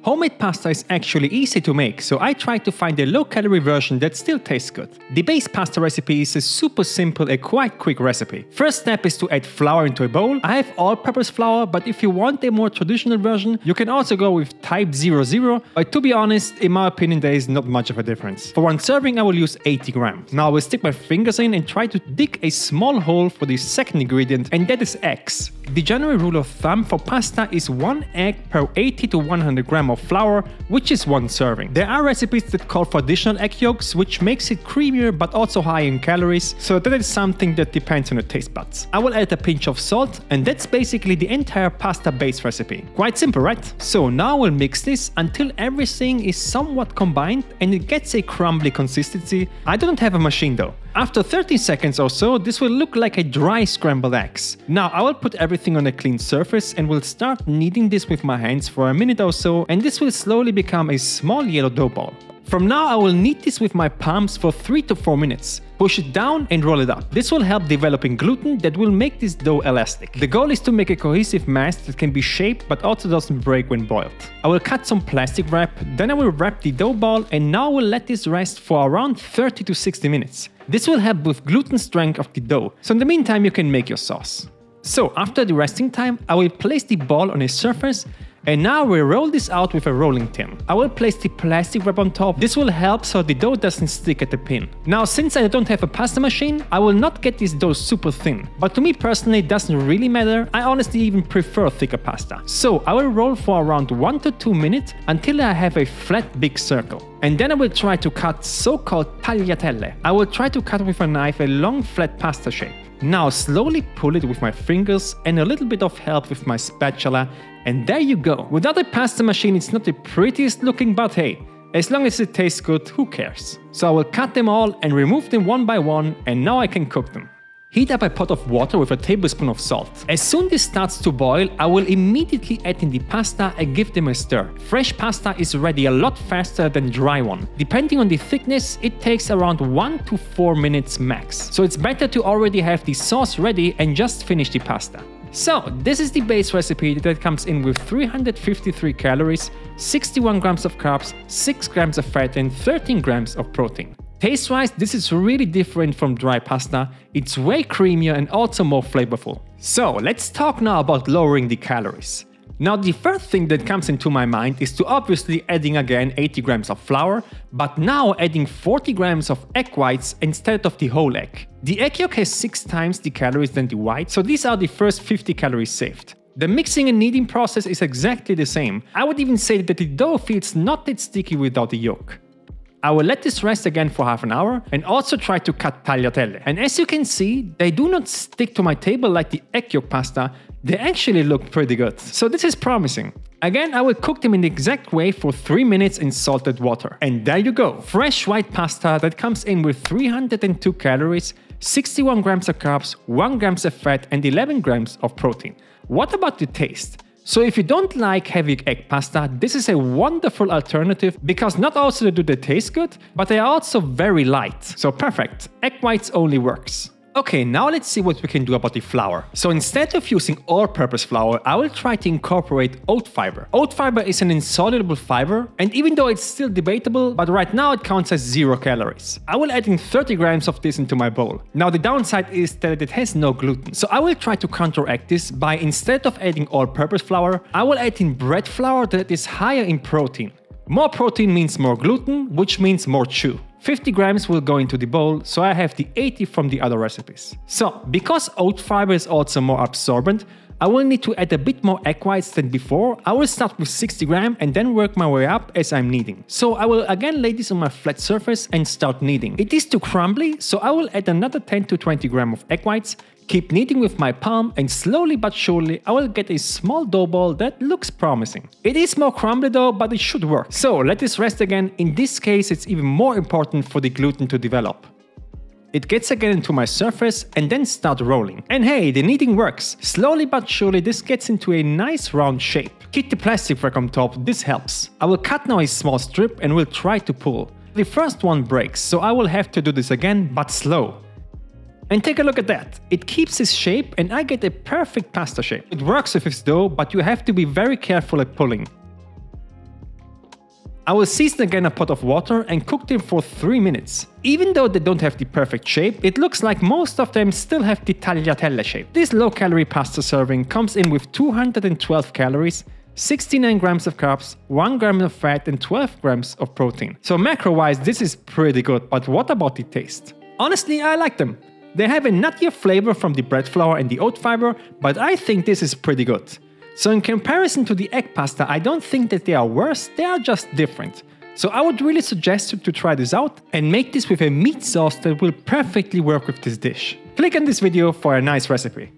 Homemade pasta is actually easy to make, so I tried to find a low-calorie version that still tastes good. The base pasta recipe is a super simple and quite quick recipe. First step is to add flour into a bowl. I have all-purpose flour, but if you want a more traditional version, you can also go with type 00, but to be honest, in my opinion there is not much of a difference. For one serving I will use 80 grams. Now I will stick my fingers in and try to dig a small hole for the second ingredient, and that is eggs. The general rule of thumb for pasta is 1 egg per 80 to 100 grams of flour, which is 1 serving. There are recipes that call for additional egg yolks, which makes it creamier but also high in calories, so that is something that depends on your taste buds. I will add a pinch of salt, and that's basically the entire pasta base recipe. Quite simple, right? So now we'll mix this until everything is somewhat combined and it gets a crumbly consistency. I don't have a machine though. After 30 seconds or so, this will look like a dry scrambled eggs. Now I will put everything on a clean surface and will start kneading this with my hands for a minute or so, and this will slowly become a small yellow dough ball. From now I will knead this with my palms for 3 to 4 minutes. Push it down and roll it up. This will help developing gluten that will make this dough elastic. The goal is to make a cohesive mass that can be shaped but also doesn't break when boiled. I will cut some plastic wrap, then I will wrap the dough ball, and now I will let this rest for around 30 to 60 minutes. This will help with gluten strength of the dough, so in the meantime you can make your sauce. So after the resting time, I will place the ball on a surface, and now we roll this out with a rolling pin. I will place the plastic wrap on top. This will help so the dough doesn't stick at the pin. Now since I don't have a pasta machine, I will not get this dough super thin. But to me personally it doesn't really matter. I honestly even prefer thicker pasta. So I will roll for around 1 to 2 minutes until I have a flat big circle. And then I will try to cut so-called tagliatelle. I will try to cut with a knife a long flat pasta shape. Now slowly pull it with my fingers and a little bit of help with my spatula, and there you go. Without a pasta machine it's not the prettiest looking, but hey, as long as it tastes good, who cares? So I will cut them all and remove them one by one, and now I can cook them. Heat up a pot of water with a tablespoon of salt. As soon as this starts to boil, I will immediately add in the pasta and give them a stir. Fresh pasta is ready a lot faster than dry one. Depending on the thickness, it takes around 1 to 4 minutes max. So it's better to already have the sauce ready and just finish the pasta. So this is the base recipe that comes in with 353 calories, 61 grams of carbs, 6 grams of fat and 13 grams of protein. Taste-wise, this is really different from dry pasta. It's way creamier and also more flavorful. So let's talk now about lowering the calories. Now the first thing that comes into my mind is to obviously adding again 80 grams of flour, but now adding 40 grams of egg whites instead of the whole egg. The egg yolk has 6 times the calories than the white, so these are the first 50 calories saved. The mixing and kneading process is exactly the same. I would even say that the dough feels not that sticky without the yolk. I will let this rest again for half an hour and also try to cut tagliatelle. And as you can see, they do not stick to my table like the egg yolk pasta. They actually look pretty good. So this is promising. Again, I will cook them in the exact way for 3 minutes in salted water. And there you go. Fresh white pasta that comes in with 302 calories, 61 grams of carbs, 1 grams of fat and 11 grams of protein. What about the taste? So if you don't like heavy egg pasta, this is a wonderful alternative because not only do they taste good, but they are also very light. So perfect, egg whites only works. Okay, now let's see what we can do about the flour. So instead of using all-purpose flour, I will try to incorporate oat fiber. Oat fiber is an insoluble fiber, and even though it's still debatable, but right now it counts as 0 calories. I will add in 30 grams of this into my bowl. Now the downside is that it has no gluten, so I will try to counteract this by, instead of adding all-purpose flour, I will add in bread flour that is higher in protein. More protein means more gluten, which means more chew. 50 grams will go into the bowl, so I have the 80 from the other recipes. So, because oat fiber is also more absorbent, I will need to add a bit more egg whites than before. I will start with 60 grams and then work my way up as I'm kneading. So I will again lay this on my flat surface and start kneading. It is too crumbly, so I will add another 10 to 20 grams of egg whites, keep kneading with my palm, and slowly but surely I will get a small dough ball that looks promising. It is more crumbly though, but it should work. So let this rest again. In this case it's even more important for the gluten to develop. It gets again into my surface and then start rolling. And hey, the kneading works. Slowly but surely this gets into a nice round shape. Keep the plastic wrap on top, this helps. I will cut now a small strip and will try to pull. The first one breaks, so I will have to do this again, but slow. And take a look at that. It keeps its shape and I get a perfect pasta shape. It works with its dough, but you have to be very careful at pulling. I will season again a pot of water and cook them for 3 minutes. Even though they don't have the perfect shape, it looks like most of them still have the tagliatelle shape. This low-calorie pasta serving comes in with 212 calories, 69 grams of carbs, 1 gram of fat and 12 grams of protein. So macro-wise this is pretty good, but what about the taste? Honestly, I like them. They have a nuttier flavor from the bread flour and the oat fiber, but I think this is pretty good. So in comparison to the egg pasta, I don't think that they are worse, they are just different. So I would really suggest you to try this out and make this with a meat sauce that will perfectly work with this dish. Click on this video for a nice recipe.